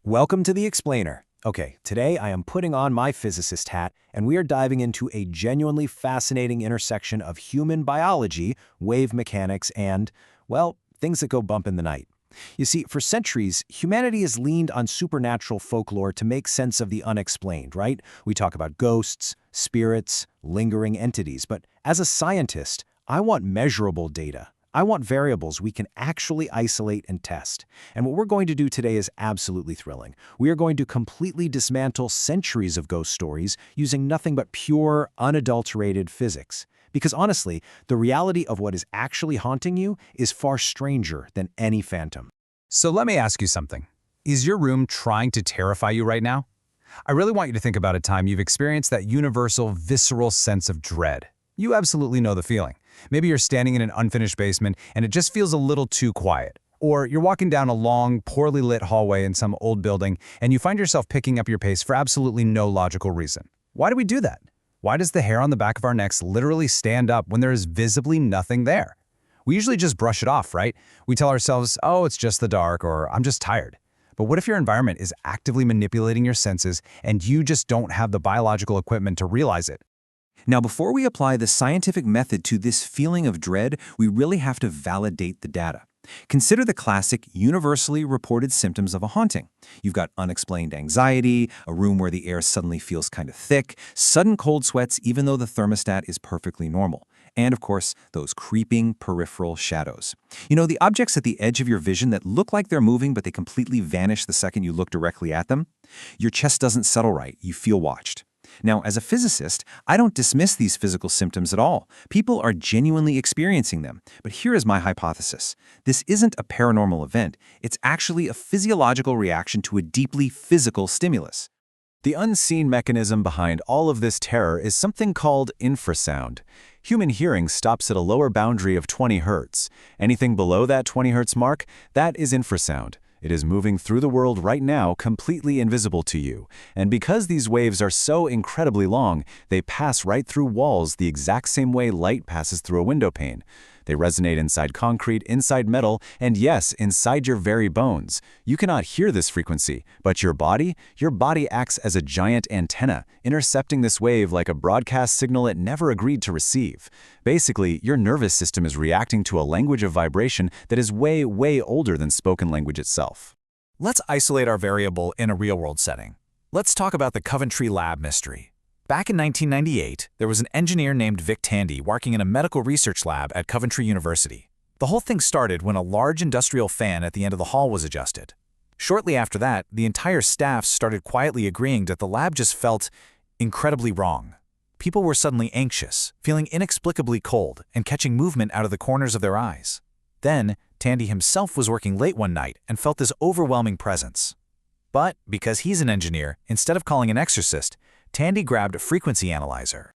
Welcome to the Explainer. Okay, today I am putting on my physicist hat, and we are diving into a genuinely fascinating intersection of human biology, wave mechanics, and, well, things that go bump in the night. You see, for centuries, humanity has leaned on supernatural folklore to make sense of the unexplained, right? We talk about ghosts, spirits, lingering entities, but as a scientist, I want measurable data. I want variables we can actually isolate and test. And what we're going to do today is absolutely thrilling. We are going to completely dismantle centuries of ghost stories using nothing but pure, unadulterated physics. Because honestly, the reality of what is actually haunting you is far stranger than any phantom. So let me ask you something. Is your room trying to terrify you right now? I really want you to think about a time you've experienced that universal, visceral sense of dread. You absolutely know the feeling. Maybe you're standing in an unfinished basement and it just feels a little too quiet. Or you're walking down a long, poorly lit hallway in some old building and you find yourself picking up your pace for absolutely no logical reason. Why do we do that? Why does the hair on the back of our necks literally stand up when there is visibly nothing there? We usually just brush it off, right? We tell ourselves, oh, it's just the dark, or I'm just tired. But what if your environment is actively manipulating your senses and you just don't have the biological equipment to realize it? Now, before we apply the scientific method to this feeling of dread, we really have to validate the data. Consider the classic, universally reported symptoms of a haunting. You've got unexplained anxiety, a room where the air suddenly feels kind of thick, sudden cold sweats even though the thermostat is perfectly normal, and of course, those creeping peripheral shadows. You know, the objects at the edge of your vision that look like they're moving but they completely vanish the second you look directly at them? Your chest doesn't settle right, you feel watched. Now, as a physicist, I don't dismiss these physical symptoms at all. People are genuinely experiencing them. But here is my hypothesis. This isn't a paranormal event. It's actually a physiological reaction to a deeply physical stimulus. The unseen mechanism behind all of this terror is something called infrasound. Human hearing stops at a lower boundary of 20 hertz. Anything below that 20 hertz mark, that is infrasound. It is moving through the world right now, completely invisible to you. And because these waves are so incredibly long, they pass right through walls the exact same way light passes through a window pane. They resonate inside concrete, inside metal, and yes, inside your very bones. You cannot hear this frequency, but your body acts as a giant antenna, intercepting this wave like a broadcast signal it never agreed to receive. Basically, your nervous system is reacting to a language of vibration that is way, way older than spoken language itself. Let's isolate our variable in a real-world setting. Let's talk about the Coventry lab mystery. Back in 1998, there was an engineer named Vic Tandy working in a medical research lab at Coventry University. The whole thing started when a large industrial fan at the end of the hall was adjusted. Shortly after that, the entire staff started quietly agreeing that the lab just felt incredibly wrong. People were suddenly anxious, feeling inexplicably cold, and catching movement out of the corners of their eyes. Then, Tandy himself was working late one night and felt this overwhelming presence. But because he's an engineer, instead of calling an exorcist, Tandy grabbed a frequency analyzer.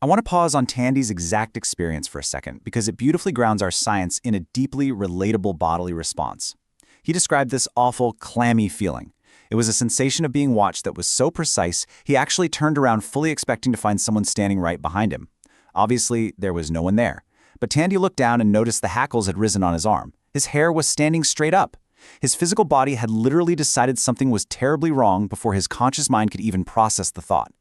I want to pause on Tandy's exact experience for a second because it beautifully grounds our science in a deeply relatable bodily response. He described this awful, clammy feeling. It was a sensation of being watched that was so precise, he actually turned around fully expecting to find someone standing right behind him. Obviously, there was no one there. But Tandy looked down and noticed the hackles had risen on his arm. His hair was standing straight up. His physical body had literally decided something was terribly wrong before his conscious mind could even process the thought.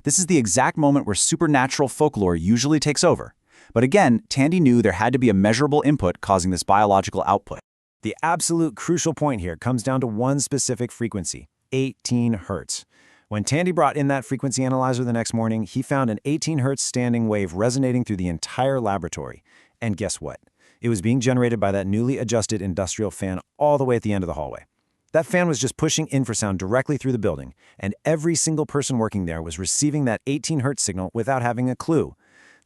This is the exact moment where supernatural folklore usually takes over. But again, Tandy knew there had to be a measurable input causing this biological output. The absolute crucial point here comes down to one specific frequency, 18 hertz. When Tandy brought in that frequency analyzer the next morning, he found an 18 hertz standing wave resonating through the entire laboratory. And guess what? It was being generated by that newly adjusted industrial fan all the way at the end of the hallway. That fan was just pushing infrasound directly through the building, and every single person working there was receiving that 18 hertz signal without having a clue.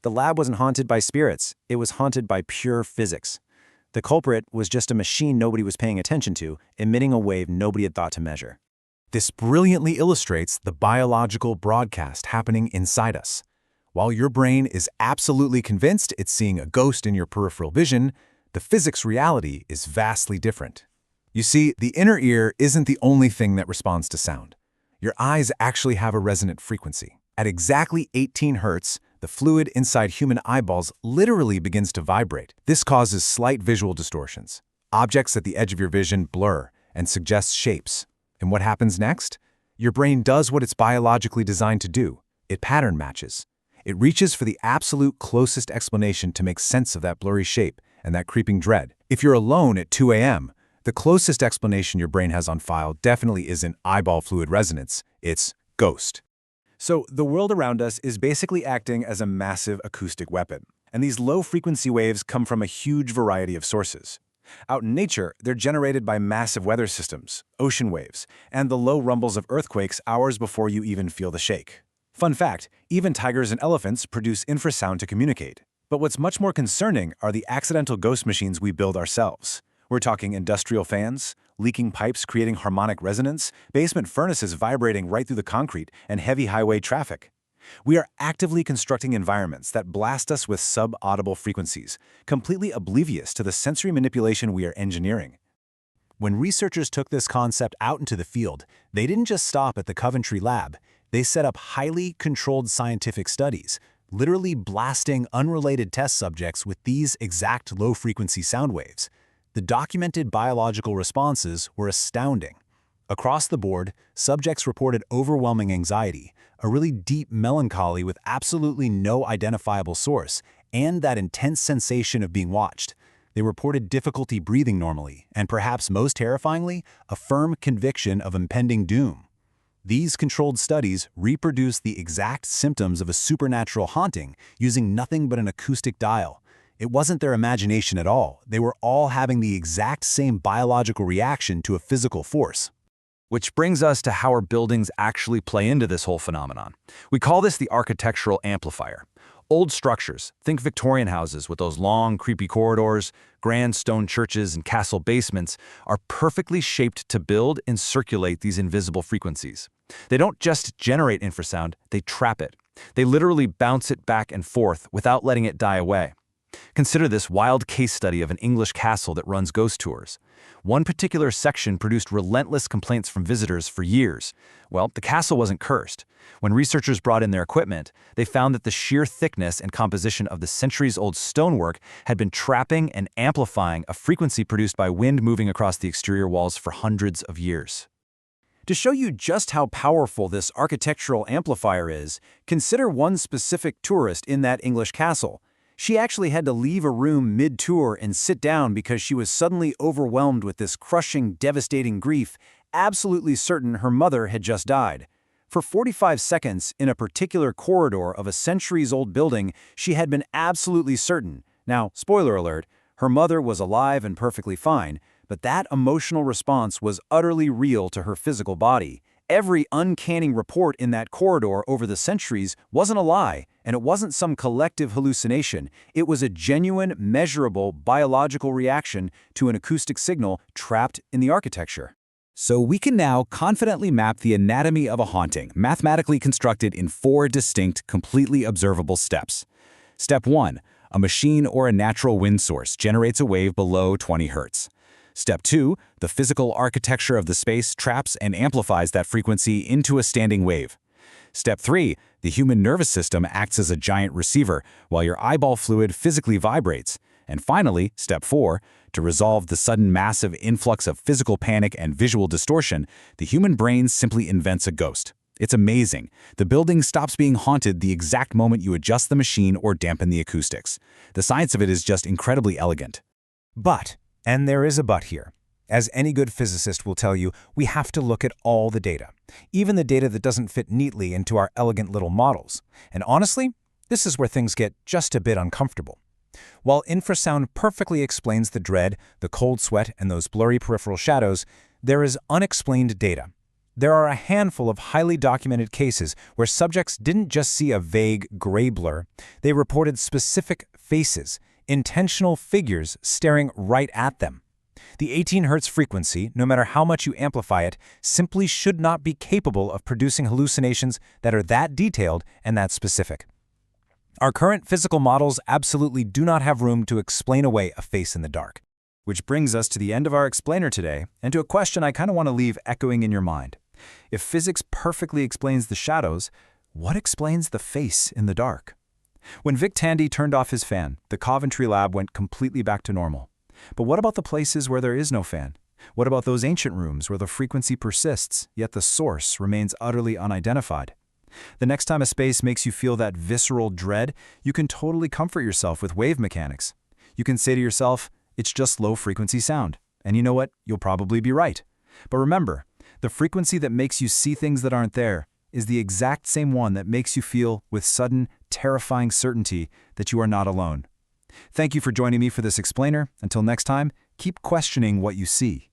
The lab wasn't haunted by spirits, it was haunted by pure physics. The culprit was just a machine nobody was paying attention to, emitting a wave nobody had thought to measure. This brilliantly illustrates the biological broadcast happening inside us. While your brain is absolutely convinced it's seeing a ghost in your peripheral vision, the physics reality is vastly different. You see, the inner ear isn't the only thing that responds to sound. Your eyes actually have a resonant frequency. At exactly 18 hertz, the fluid inside human eyeballs literally begins to vibrate. This causes slight visual distortions. Objects at the edge of your vision blur and suggests shapes. And what happens next? Your brain does what it's biologically designed to do. It pattern matches. It reaches for the absolute closest explanation to make sense of that blurry shape and that creeping dread. If you're alone at 2 a.m., the closest explanation your brain has on file definitely isn't eyeball fluid resonance, it's ghost. So the world around us is basically acting as a massive acoustic weapon. And these low-frequency waves come from a huge variety of sources. Out in nature, they're generated by massive weather systems, ocean waves, and the low rumbles of earthquakes hours before you even feel the shake. Fun fact, even tigers and elephants produce infrasound to communicate. But what's much more concerning are the accidental ghost machines we build ourselves. We're talking industrial fans, leaking pipes creating harmonic resonance, basement furnaces vibrating right through the concrete, and heavy highway traffic. We are actively constructing environments that blast us with sub-audible frequencies, completely oblivious to the sensory manipulation we are engineering. When researchers took this concept out into the field, they didn't just stop at the Coventry lab. They set up highly controlled scientific studies, literally blasting unrelated test subjects with these exact low-frequency sound waves. The documented biological responses were astounding. Across the board, subjects reported overwhelming anxiety, a really deep melancholy with absolutely no identifiable source, and that intense sensation of being watched. They reported difficulty breathing normally, and perhaps most terrifyingly, a firm conviction of impending doom. These controlled studies reproduced the exact symptoms of a supernatural haunting using nothing but an acoustic dial. It wasn't their imagination at all. They were all having the exact same biological reaction to a physical force. Which brings us to how our buildings actually play into this whole phenomenon. We call this the architectural amplifier. Old structures, think Victorian houses with those long, creepy corridors, grand stone churches, and castle basements, are perfectly shaped to build and circulate these invisible frequencies. They don't just generate infrasound, they trap it. They literally bounce it back and forth without letting it die away. Consider this wild case study of an English castle that runs ghost tours. One particular section produced relentless complaints from visitors for years. Well, the castle wasn't cursed. When researchers brought in their equipment, they found that the sheer thickness and composition of the centuries-old stonework had been trapping and amplifying a frequency produced by wind moving across the exterior walls for hundreds of years. To show you just how powerful this architectural amplifier is, consider one specific tourist in that English castle. She actually had to leave a room mid-tour and sit down because she was suddenly overwhelmed with this crushing, devastating grief, absolutely certain her mother had just died. For 45 seconds, in a particular corridor of a centuries-old building, she had been absolutely certain. Now, spoiler alert, her mother was alive and perfectly fine, but that emotional response was utterly real to her physical body. Every uncanny report in that corridor over the centuries wasn't a lie, and it wasn't some collective hallucination. It was a genuine, measurable biological reaction to an acoustic signal trapped in the architecture. So we can now confidently map the anatomy of a haunting, mathematically constructed in 4 distinct, completely observable steps. Step 1. A machine or a natural wind source generates a wave below 20 Hz. Step 2, the physical architecture of the space traps and amplifies that frequency into a standing wave. Step 3, the human nervous system acts as a giant receiver while your eyeball fluid physically vibrates. And finally, Step 4, to resolve the sudden massive influx of physical panic and visual distortion, the human brain simply invents a ghost. It's amazing. The building stops being haunted the exact moment you adjust the machine or dampen the acoustics. The science of it is just incredibly elegant. But, and there is a but here. As any good physicist will tell you, we have to look at all the data, even the data that doesn't fit neatly into our elegant little models. And honestly, this is where things get just a bit uncomfortable. While infrasound perfectly explains the dread, the cold sweat, and those blurry peripheral shadows, there is unexplained data. There are a handful of highly documented cases where subjects didn't just see a vague gray blur, they reported specific faces, intentional figures staring right at them. The 18 Hz frequency, no matter how much you amplify it, simply should not be capable of producing hallucinations that are that detailed and that specific. Our current physical models absolutely do not have room to explain away a face in the dark. Which brings us to the end of our explainer today, and to a question I kind of want to leave echoing in your mind. If physics perfectly explains the shadows, what explains the face in the dark? When Vic Tandy turned off his fan, the Coventry lab went completely back to normal. But what about the places where there is no fan? What about those ancient rooms where the frequency persists, yet the source remains utterly unidentified? The next time a space makes you feel that visceral dread, you can totally comfort yourself with wave mechanics. You can say to yourself, it's just low-frequency sound. And you know what? You'll probably be right. But remember, the frequency that makes you see things that aren't there is the exact same one that makes you feel with sudden, terrifying certainty that you are not alone. Thank you for joining me for this explainer. Until next time, keep questioning what you see.